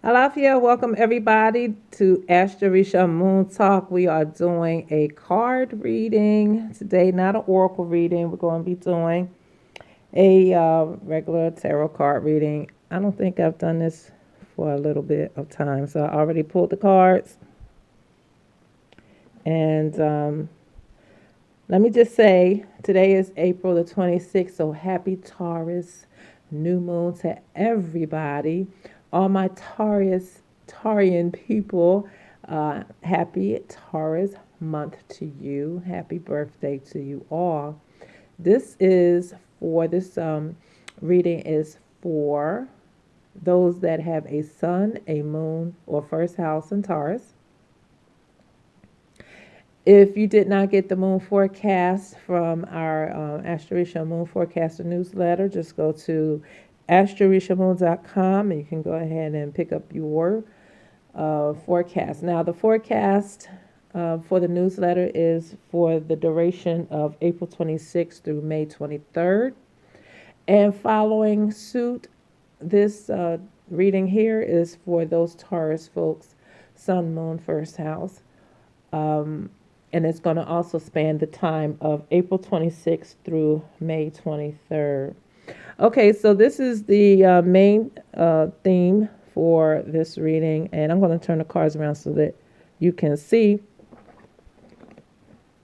Alafia, welcome everybody to Astrorisamoon Talk. We are doing a card reading today, not an oracle reading. We're going to be doing a regular tarot card reading. I don't think I've done this for a little bit of time, so I already pulled the cards. And let me just say, today is April the 26th, so happy Taurus new moon to everybody. All my Taurian people, happy Taurus month to you. Happy birthday to you all. This is for this reading is for those that have a sun, a moon, or first house in Taurus. If you did not get the moon forecast from our Astrorisa Moon Forecaster newsletter, just go to astrorisamoon.com and you can go ahead and pick up your forecast. Now, the forecast for the newsletter is for the duration of April 26th through May 23rd. And following suit, this reading here is for those Taurus folks, Sun, Moon, First House. And it's going to also span the time of April 26th through May 23rd. Okay, so this is the main theme for this reading, and I'm going to turn the cards around so that you can see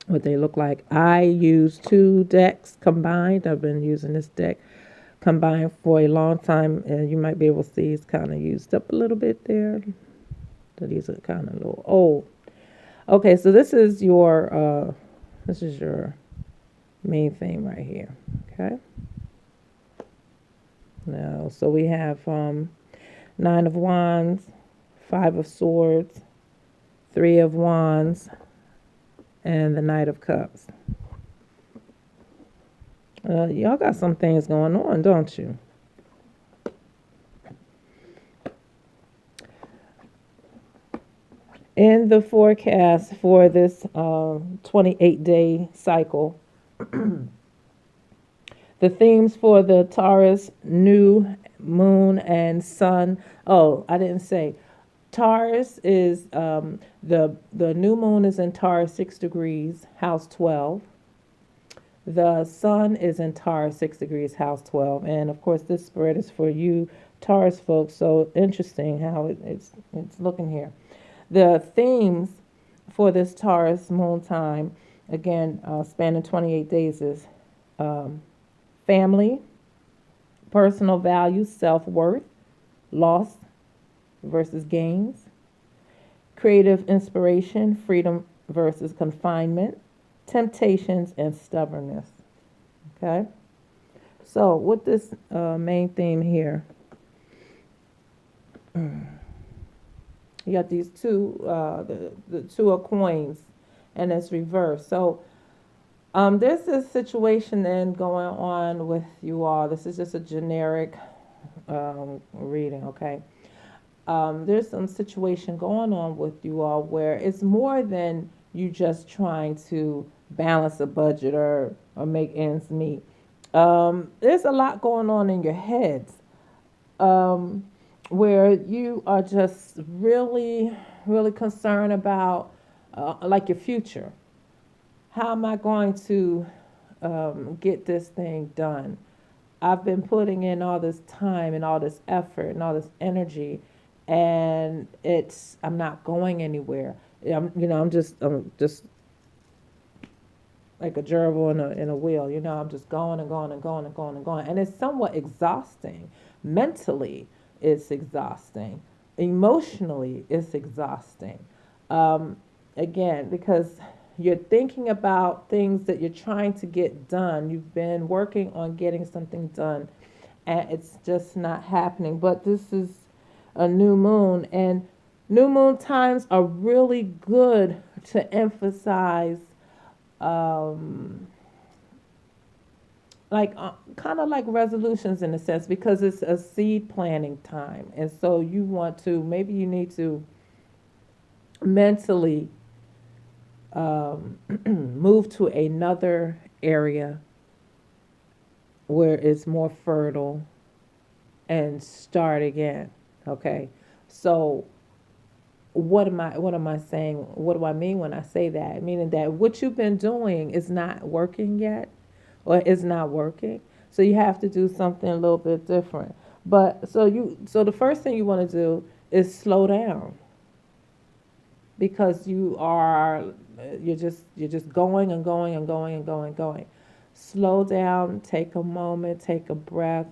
what they look like. I use two decks combined. I've been using this deck combined for a long time, and you might be able to see it's kind of used up a little bit there. So these are kind of a little old. Okay, so this is your main theme right here. Okay. Now, so we have Nine of Wands, Five of Swords, Three of Wands, and the Knight of Cups. Y'all got some things going on, don't you? In the forecast for this 28-day cycle, the themes for the Taurus new moon and sun. Oh, I didn't say. Taurus is the new moon is in Taurus 6 degrees, house 12. The sun is in Taurus 6 degrees, house 12. And of course, this spread is for you Taurus folks. So interesting how it's looking here. The themes for this Taurus moon time, again, spanning 28 days, is family, personal values, self-worth, loss versus gains, creative inspiration, freedom versus confinement, temptations, and stubbornness. Okay? So with this main theme here, you got these two, the two of coins, and it's reversed. So there's this situation then going on with you all. This is just a generic reading, okay? There's some situation going on with you all where it's more than you just trying to balance a budget or make ends meet. There's a lot going on in your heads where you are just really, really concerned about like your future. How am I going to get this thing done? I've been putting in all this time and all this effort and all this energy, and I'm not going anywhere. I'm just like a gerbil in a wheel. I'm just going and going and going and going and going, and it's somewhat exhausting. Mentally, it's exhausting. Emotionally, it's exhausting. Again, because you're thinking about things that you're trying to get done. You've been working on getting something done, and it's just not happening. But this is a new moon, and new moon times are really good to emphasize like kind of like resolutions in a sense, because it's a seed planting time. And so maybe you need to mentally move to another area where it's more fertile and start again. Okay. So what am I saying? What do I mean when I say that? Meaning that what you've been doing is not working yet, or is not working. So you have to do something a little bit different. But so the first thing you want to do is slow down, because you're just going and going and going and going and going. Slow down, take a moment, take a breath,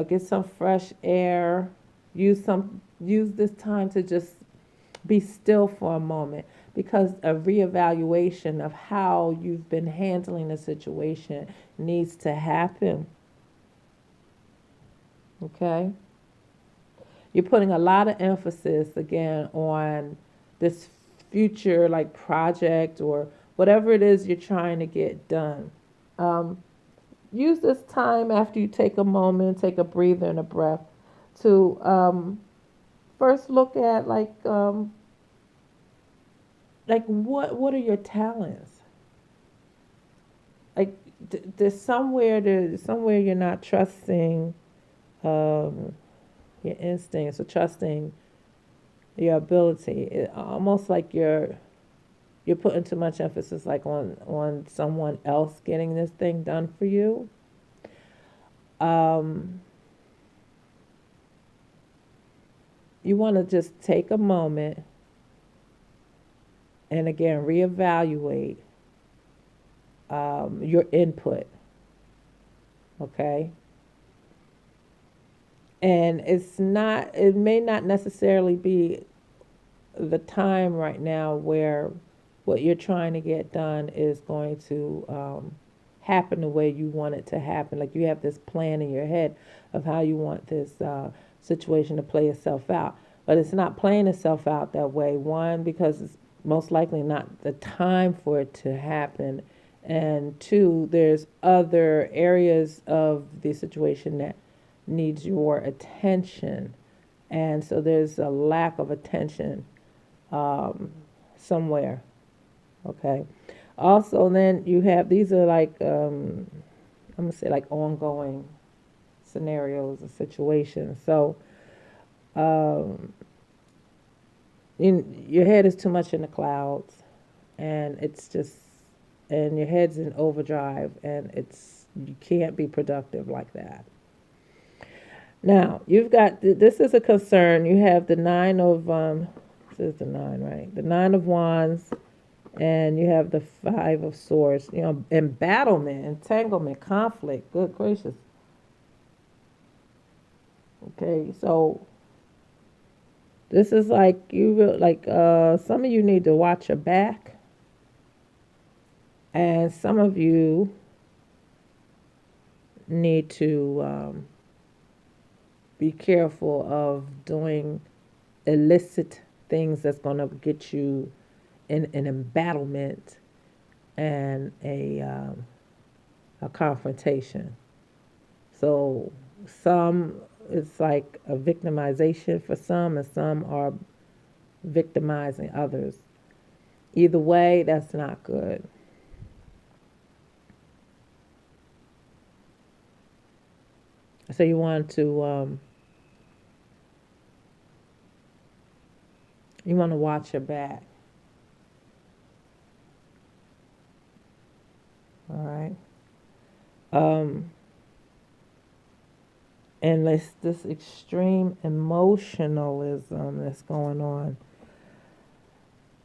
get some fresh air. Use this time to just be still for a moment, because a reevaluation of how you've been handling the situation needs to happen. Okay? You're putting a lot of emphasis again on this future like project or whatever it is you're trying to get done. Um, Use this time after you take a moment, take a breather and a breath to first look at like what are your talents? Like there's somewhere you're not trusting um, your instincts or trusting your ability. Almost like you're putting too much emphasis like on someone else getting this thing done for you. Um, you want to just take a moment and again reevaluate your input. Okay. And it may not necessarily be the time right now where what you're trying to get done is going to happen the way you want it to happen. Like you have this plan in your head of how you want this situation to play itself out. But it's not playing itself out that way. One, because it's most likely not the time for it to happen. And two, there's other areas of the situation that needs your attention. And so there's a lack of attention um, somewhere. Okay. Also, then you have these are like I'm gonna say like ongoing scenarios or situations. So um, your head is too much in the clouds, and and your head's in overdrive, and you can't be productive like that. Now you've got this is a concern. You have the nine of this is the nine, right? The nine of wands, and you have the five of swords. Embattlement, entanglement, conflict. Good gracious. Okay, so this is like some of you need to watch your back, and some of you need to be careful of doing illicit things that's going to get you in an embattlement and a confrontation. So some it's like a victimization for some, and some are victimizing others. Either way, that's not good. So you want to watch your back. All right. Um, and this extreme emotionalism that's going on.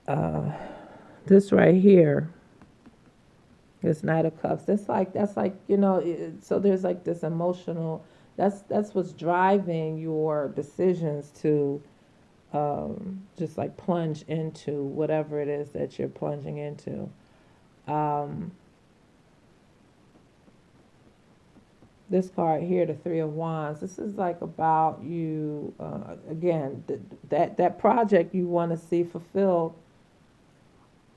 Uh, this right here, this Knight of Cups. That's like so there's like this emotional. That's what's driving your decisions to just like plunge into whatever it is that you're plunging into. Um, this card here, the Three of Wands, this is like about you, again, that project you want to see fulfilled,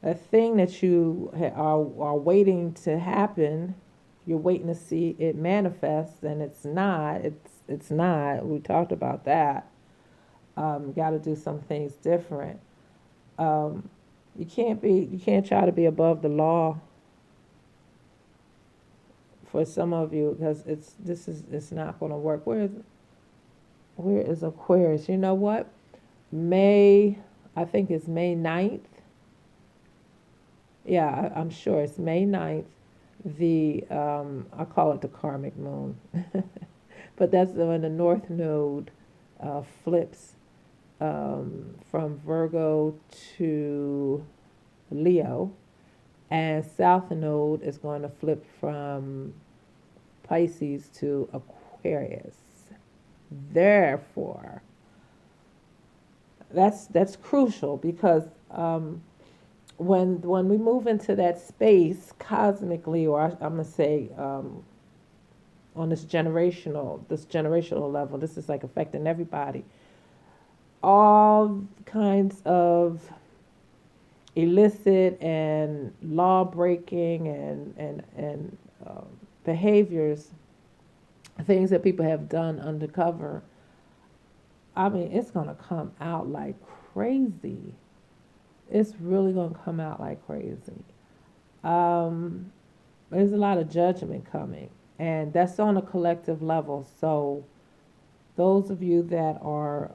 a thing that you are waiting to happen. You're waiting to see it manifest, and it's not. We talked about that. Got to do some things different. Um, you can't try to be above the law for some of you, because it's not going to work. Where is Aquarius? You know what? May, I think it's May 9th. Yeah, I'm sure it's May 9th. I call it the karmic moon. But that's when the North Node flips from Virgo to Leo, and South Node is going to flip from Pisces to Aquarius. Therefore, that's crucial because when we move into that space cosmically, or I'm gonna say on this generational level, this is like affecting everybody. All kinds of illicit and law breaking and behaviors, things that people have done undercover. I mean, it's gonna come out like crazy. It's really gonna come out like crazy. Um, there's a lot of judgment coming, and that's on a collective level. So those of you that are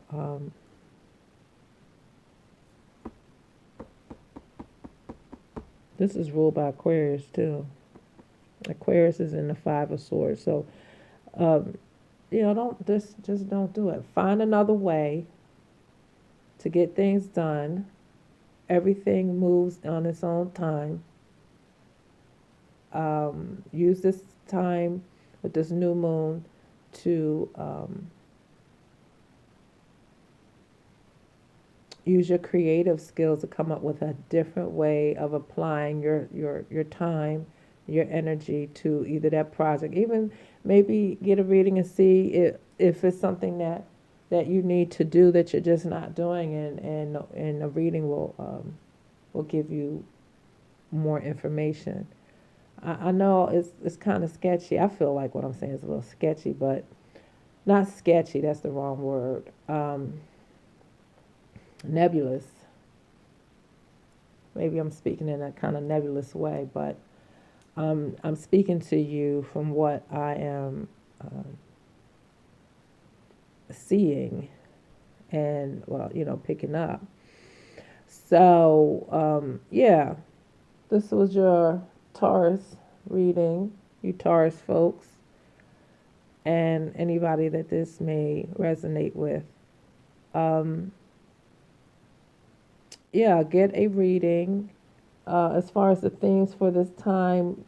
this is ruled by Aquarius too. Aquarius is in the Five of Swords. So um, don't just don't do it. Find another way to get things done. Everything moves on its own time. Use this time with this new moon to use your creative skills to come up with a different way of applying your time, your energy to either that project. Even maybe get a reading and see if it's something that you need to do that you're just not doing, and a reading will give you more information. I know it's kind of sketchy. I feel like what I'm saying is a little sketchy, but not sketchy. That's the wrong word. Nebulous. Maybe I'm speaking in a kind of nebulous way, but I'm speaking to you from what I am seeing and, well, picking up. So, yeah, this was your Taurus reading, you Taurus folks, and anybody that this may resonate with. Um, yeah, get a reading. As far as the themes for this time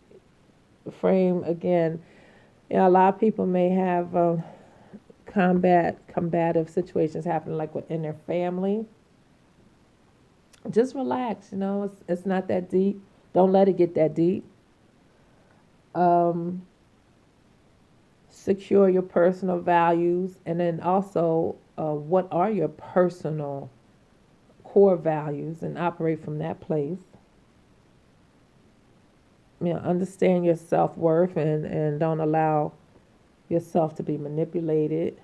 frame, again, a lot of people may have combative situations happening, like within their family. Just relax, it's not that deep. Don't let it get that deep. Um, Secure your personal values, and then also what are your personal core values, and operate from that place. Understand your self-worth, and don't allow yourself to be manipulated.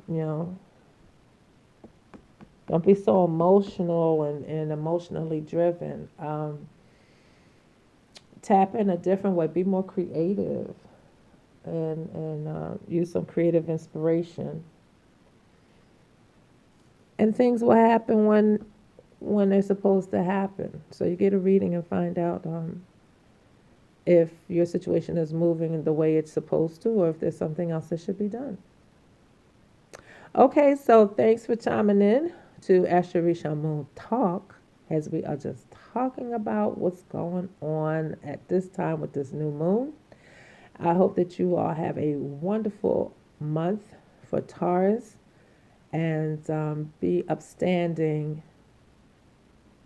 You know, don't be so emotional and emotionally driven. Tap in a different way. Be more creative, and use some creative inspiration. And things will happen when they're supposed to happen. So you get a reading and find out if your situation is moving in the way it's supposed to, or if there's something else that should be done. Okay, so thanks for chiming in to Astrorisamoon Talk, as we are just talking about what's going on at this time with this new moon. I hope that you all have a wonderful month for Taurus, and be upstanding.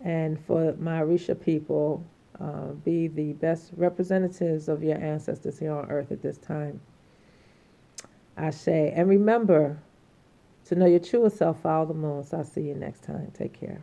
And for my Orisha people, be the best representatives of your ancestors here on earth at this time. Ashe. And remember to know your truest self, follow the moon. So I'll see you next time. Take care.